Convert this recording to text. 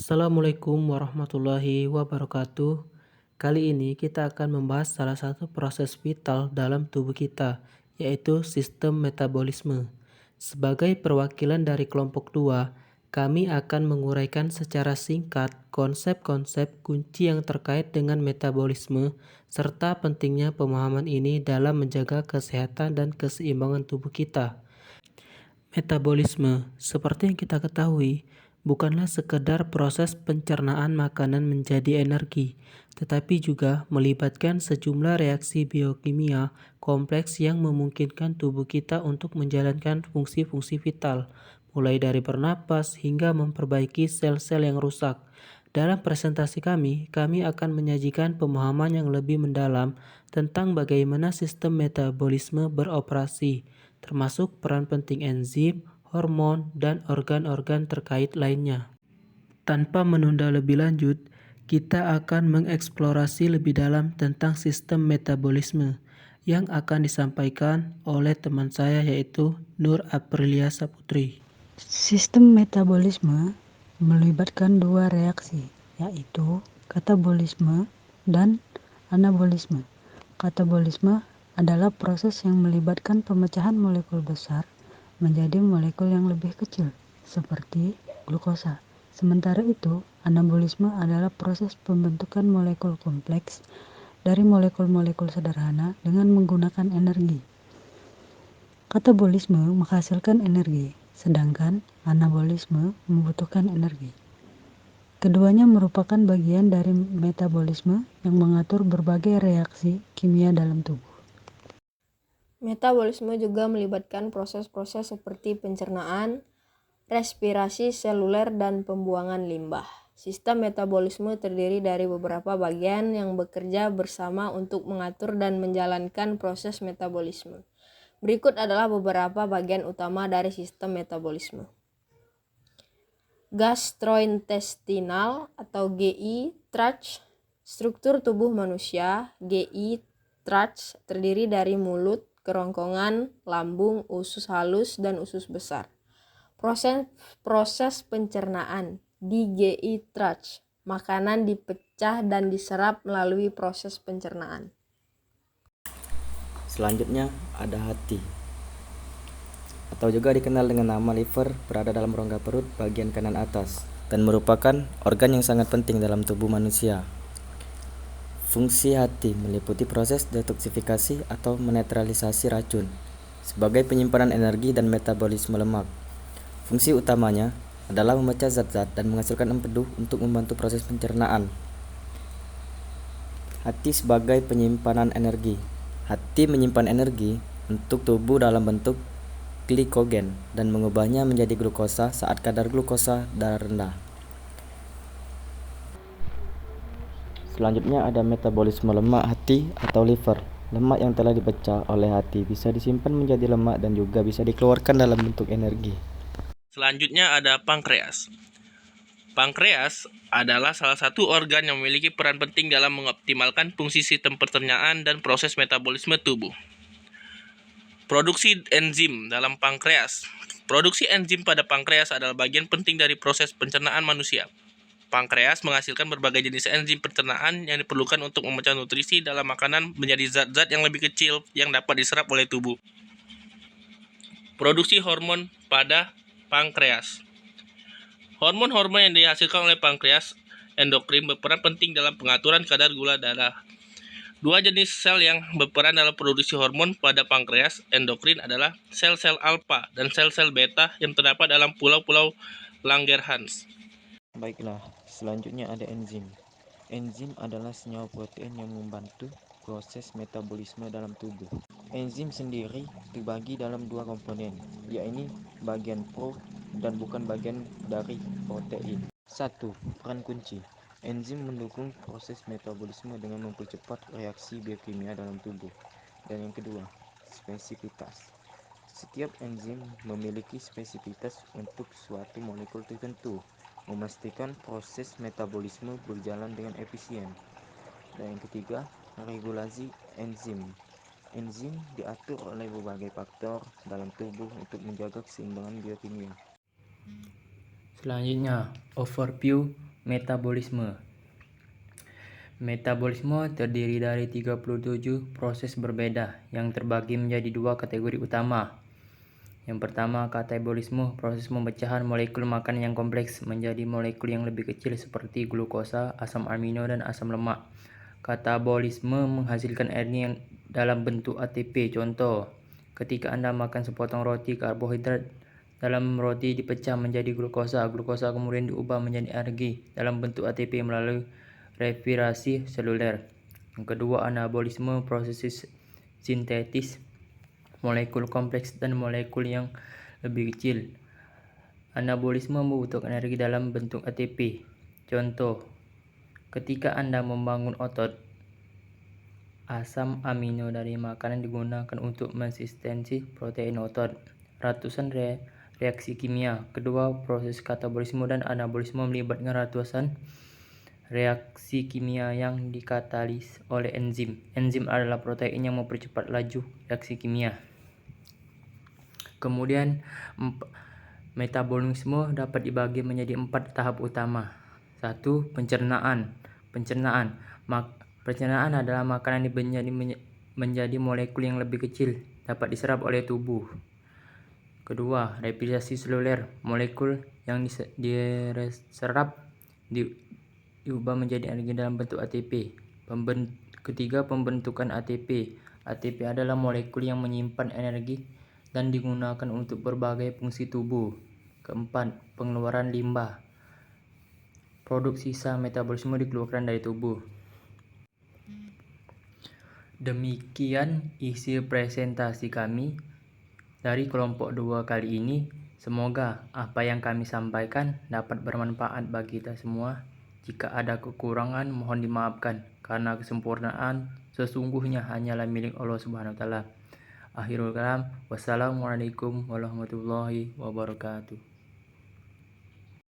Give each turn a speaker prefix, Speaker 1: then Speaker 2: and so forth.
Speaker 1: Assalamualaikum warahmatullahi wabarakatuh. Kali ini kita akan membahas salah satu proses vital dalam tubuh kita, yaitu sistem metabolisme. Sebagai perwakilan dari kelompok 2, kami akan menguraikan secara singkat konsep-konsep kunci yang terkait dengan metabolisme, serta pentingnya pemahaman ini dalam menjaga kesehatan dan keseimbangan tubuh kita. Metabolisme, seperti yang kita ketahui, bukanlah sekedar proses pencernaan makanan menjadi energi, tetapi juga melibatkan sejumlah reaksi biokimia kompleks yang memungkinkan tubuh kita untuk menjalankan fungsi-fungsi vital, mulai dari bernapas hingga memperbaiki sel-sel yang rusak. Dalam presentasi kami akan menyajikan pemahaman yang lebih mendalam tentang bagaimana sistem metabolisme beroperasi, termasuk peran penting enzim, hormon, dan organ-organ terkait lainnya. Tanpa menunda lebih lanjut, kita akan mengeksplorasi lebih dalam tentang sistem metabolisme yang akan disampaikan oleh teman saya yaitu Nur Aprilia Saputri.
Speaker 2: Sistem metabolisme melibatkan dua reaksi, yaitu katabolisme dan anabolisme. Katabolisme adalah proses yang melibatkan pemecahan molekul besar menjadi molekul yang lebih kecil, seperti glukosa. Sementara itu, anabolisme adalah proses pembentukan molekul kompleks dari molekul-molekul sederhana dengan menggunakan energi. Katabolisme menghasilkan energi, sedangkan anabolisme membutuhkan energi. Keduanya merupakan bagian dari metabolisme yang mengatur berbagai reaksi kimia dalam tubuh.
Speaker 3: Metabolisme juga melibatkan proses-proses seperti pencernaan, respirasi seluler, dan pembuangan limbah. Sistem metabolisme terdiri dari beberapa bagian yang bekerja bersama untuk mengatur dan menjalankan proses metabolisme. Berikut adalah beberapa bagian utama dari sistem metabolisme. Gastrointestinal atau GI tract, struktur tubuh manusia. GI tract terdiri dari mulut, kerongkongan, lambung, usus halus, dan usus besar. Proses pencernaan di GI tract, makanan dipecah dan diserap melalui proses pencernaan.
Speaker 4: Selanjutnya ada hati, atau juga dikenal dengan nama liver, berada dalam rongga perut bagian kanan atas dan merupakan organ yang sangat penting dalam tubuh manusia. Fungsi hati meliputi proses detoksifikasi atau menetralisasi racun sebagai penyimpanan energi dan metabolisme lemak. Fungsi utamanya adalah memecah zat-zat dan menghasilkan empedu untuk membantu proses pencernaan. Hati sebagai penyimpanan energi. Hati menyimpan energi untuk tubuh dalam bentuk glikogen dan mengubahnya menjadi glukosa saat kadar glukosa darah rendah. Selanjutnya ada metabolisme lemak hati atau liver. Lemak yang telah dipecah oleh hati bisa disimpan menjadi lemak dan juga bisa dikeluarkan dalam bentuk energi.
Speaker 5: Selanjutnya ada pankreas. Pankreas adalah salah satu organ yang memiliki peran penting dalam mengoptimalkan fungsi sistem pencernaan dan proses metabolisme tubuh. Produksi enzim dalam pankreas. Produksi enzim pada pankreas adalah bagian penting dari proses pencernaan manusia. Pankreas menghasilkan berbagai jenis enzim pencernaan yang diperlukan untuk memecah nutrisi dalam makanan menjadi zat-zat yang lebih kecil yang dapat diserap oleh tubuh. Produksi hormon pada pankreas. Hormon-hormon yang dihasilkan oleh pankreas endokrin berperan penting dalam pengaturan kadar gula darah. Dua jenis sel yang berperan dalam produksi hormon pada pankreas endokrin adalah sel-sel alfa dan sel-sel beta yang terdapat dalam pulau-pulau Langerhans.
Speaker 4: Baiklah, selanjutnya ada enzim. Enzim adalah senyawa protein yang membantu proses metabolisme dalam tubuh. Enzim sendiri dibagi dalam dua komponen, yaitu bagian pro dan bukan bagian dari protein. 1. Peran kunci. Enzim mendukung proses metabolisme dengan mempercepat reaksi biokimia dalam tubuh. Dan yang kedua, spesifitas. Setiap enzim memiliki spesifitas untuk suatu molekul tertentu, memastikan proses metabolisme berjalan dengan efisien. Dan yang ketiga, regulasi enzim. Enzim diatur oleh berbagai faktor dalam tubuh untuk menjaga keseimbangan biokimia.
Speaker 1: Selanjutnya, overview
Speaker 6: Metabolisme. Metabolisme terdiri dari 37 proses berbeda yang terbagi menjadi dua kategori utama. Yang pertama, katabolisme, proses pemecahan molekul makanan yang kompleks menjadi molekul yang lebih kecil seperti glukosa, asam amino, dan asam lemak. Katabolisme menghasilkan energi yang dalam bentuk ATP. Contoh, ketika Anda makan sepotong roti, karbohidrat dalam roti dipecah menjadi glukosa. Glukosa kemudian diubah menjadi energi dalam bentuk ATP melalui respirasi seluler. Yang kedua, anabolisme, proses sintetis molekul kompleks dan molekul yang lebih kecil. Anabolisme membutuhkan energi dalam bentuk ATP. Contoh, ketika Anda membangun otot, asam amino dari makanan digunakan untuk mensistensi protein otot. Ratusan reaksi kimia. Kedua, proses katabolisme dan anabolisme melibatkan ratusan reaksi kimia yang dikatalis oleh enzim. Enzim adalah protein yang mempercepat laju reaksi kimia. Kemudian, metabolisme dapat dibagi menjadi 4 tahap utama. 1. Pencernaan. Pencernaan adalah makanan menjadi molekul yang lebih kecil, dapat diserap oleh tubuh. Kedua, replikasi seluler. Molekul yang diserap diubah menjadi energi dalam bentuk ATP. Ketiga, pembentukan ATP. ATP adalah molekul yang menyimpan energi dan digunakan untuk berbagai fungsi tubuh. Keempat, pengeluaran limbah. Produk sisa metabolisme dikeluarkan dari tubuh. Demikian isi presentasi kami dari kelompok 2 kali ini. Semoga apa yang kami sampaikan dapat bermanfaat bagi kita semua. Jika ada kekurangan, mohon dimaafkan, karena kesempurnaan sesungguhnya hanyalah milik Allah Subhanahu wa Ta'ala. Akhirul kalam, wassalamualaikum warahmatullahi wabarakatuh.